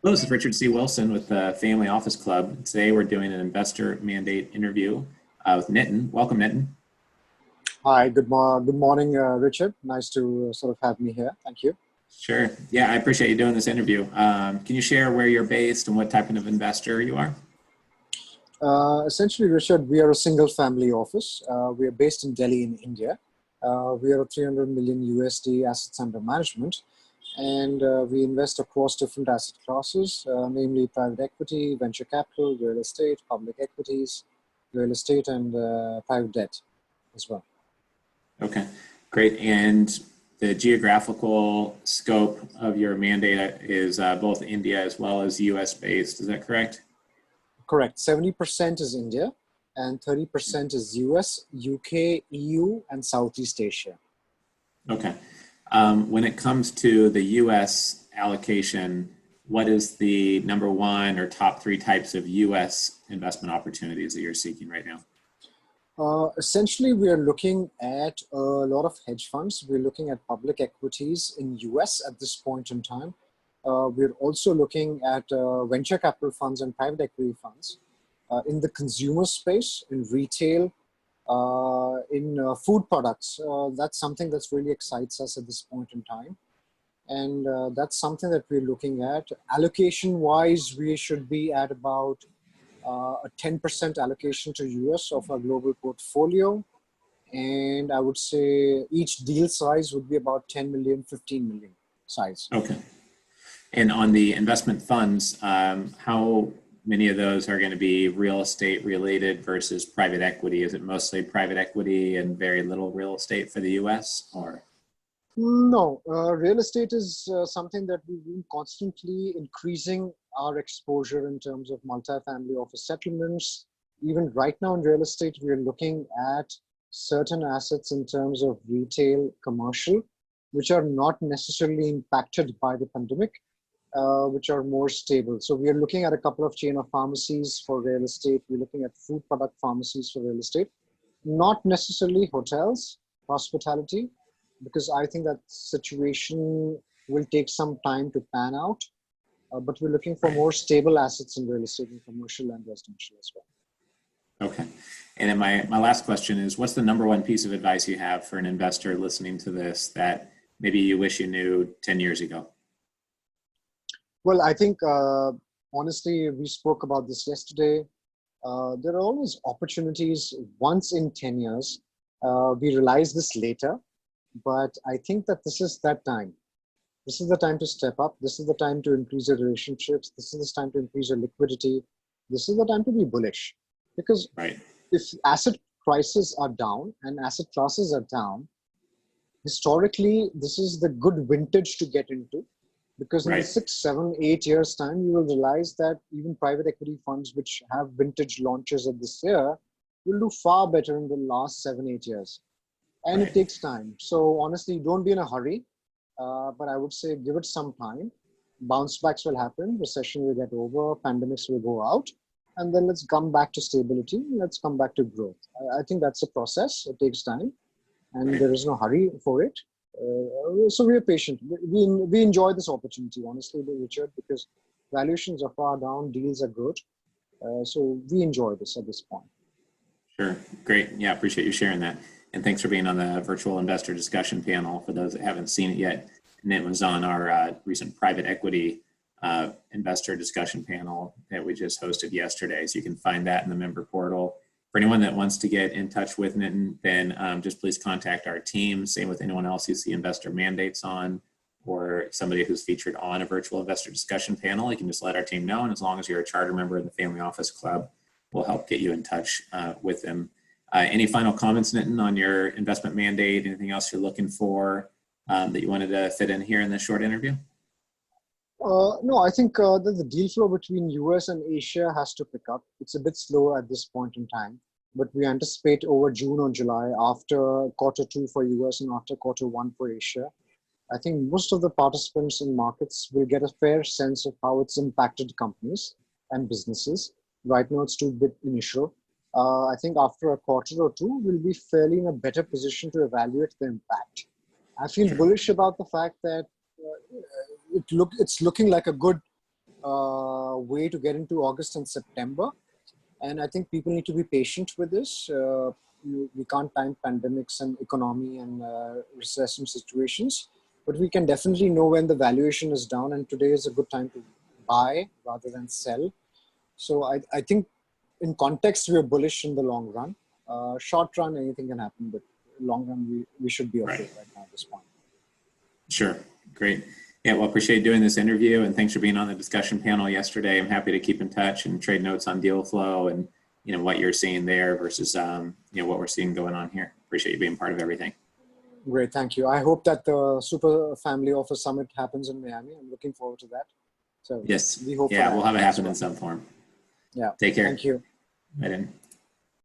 Hello, this is Richard C. Wilson with the Family Office Club. Today we're doing an investor mandate interview with Nitin. Welcome, Nitin. Hi, good morning, Richard. Nice to sort of have me here. Thank you. Sure. Yeah, I appreciate you doing this interview. Can you share where you're based and what type of investor you are? Essentially, Richard, we are a single family office. We are based in Delhi in India. We are a 300 million USD assets under management, and we invest across different asset classes, namely private equity, venture capital, real estate, public equities, real estate, and private debt as well. Okay, great. And the geographical scope of your mandate is both India as well as US based. Is that correct? Correct. 70% is India and 30% is US, UK, EU, and Southeast Asia. Okay. When it comes to the US allocation, what is the number one or top three types of US investment opportunities that you're seeking right now? Essentially, we are looking at a lot of hedge funds. We're looking at public equities in US at this point in time. We're also looking at venture capital funds and private equity funds in the consumer space, in retail, in food products. That's something that's really excites us at this point in time. And that's something that we're looking at. Allocation wise, we should be at about a 10% allocation to US of our global portfolio. And I would say each deal size would be about 10 million, 15 million size. Okay. And on the investment funds, how many of those are going to be real estate related versus private equity? Is it mostly private equity and very little real estate for the US or? No, real estate is something that we've been constantly increasing our exposure in terms of multifamily office settlements. Even right now in real estate, we're looking at certain assets in terms of retail, commercial, which are not necessarily impacted by the pandemic, which are more stable. So we are looking at a couple of chain of pharmacies for real estate. We're looking at food product pharmacies for real estate, not necessarily hotels, hospitality, because I think that situation will take some time to pan out. But we're looking for Right. more stable assets in real estate and commercial and residential as well. Okay. And then my last question is, what's the number one piece of advice you have for an investor listening to this that maybe you wish you knew 10 years ago? Well, I think honestly, we spoke about this yesterday. There are always opportunities once in 10 years. We realize this later, but I think that this is that time. This is the time to step up. This is the time to increase your relationships. This is the time to increase your liquidity. This is the time to be bullish. Because Right. if asset prices are down and asset classes are down, historically, this is the good vintage to get into. Because in the Right. 6, 7, 8 years time, you will realize that even private equity funds which have vintage launches of this year will do far better in the last 7, 8 years. And it Right. takes time. So honestly, don't be in a hurry. But I would say give it some time. Bounce backs will happen, recession will get over, pandemics will go out, and then let's come back to stability. Let's come back to growth. I think that's a process. It takes time, and Right. there is no hurry for it. So we are patient. We enjoy this opportunity, honestly, Richard, because valuations are far down, deals are good. So we enjoy this at this point. Sure. Great. Yeah, appreciate you sharing that. And thanks for being on the virtual investor discussion panel. For those that haven't seen it yet, Nit was on our recent private equity investor discussion panel that we just hosted yesterday. So you can find that in the member portal. For anyone that wants to get in touch with Nitin, then just please contact our team. Same with anyone else you see investor mandates on, or somebody who's featured on a virtual investor discussion panel. You can just let our team know. And as long as you're a charter member of the Family Office Club, we'll help get you in touch with them. Any final comments, Nitin, on your investment mandate? Anything else you're looking for that you wanted to fit in here in this short interview? No, I think that the deal flow between US and Asia has to pick up. It's a bit slow at this point in time, but we anticipate over June or July, after Q2 for US and after Q1 for Asia. I think most of the participants in markets will get a fair sense of how it's impacted companies and businesses. Right now, it's too bit initial. I think after a quarter or two, we'll be fairly in a better position to evaluate the impact. I feel Sure. bullish about the fact that it's looking like a good way to get into August and September. And I think people need to be patient with this. We can't time pandemics and economy and recession situations, but we can definitely know when the valuation is down, and today is a good time to buy rather than sell. So I think in context, we're bullish in the long run. Short run, anything can happen, but long run, we should be okay right now at this point. Sure. Great. Yeah, well, appreciate doing this interview, and thanks for being on the discussion panel yesterday. I'm happy to keep in touch and trade notes on deal flow and, you know, what you're seeing there versus, you know, what we're seeing going on here. Appreciate you being part of everything. Great. Thank you. I hope that the Super Family Office Summit happens in Miami. I'm looking forward to that. So Yes. we hope Yeah, for we'll that have it happen as well. in some form. Yeah. Take care. Thank you. Right in.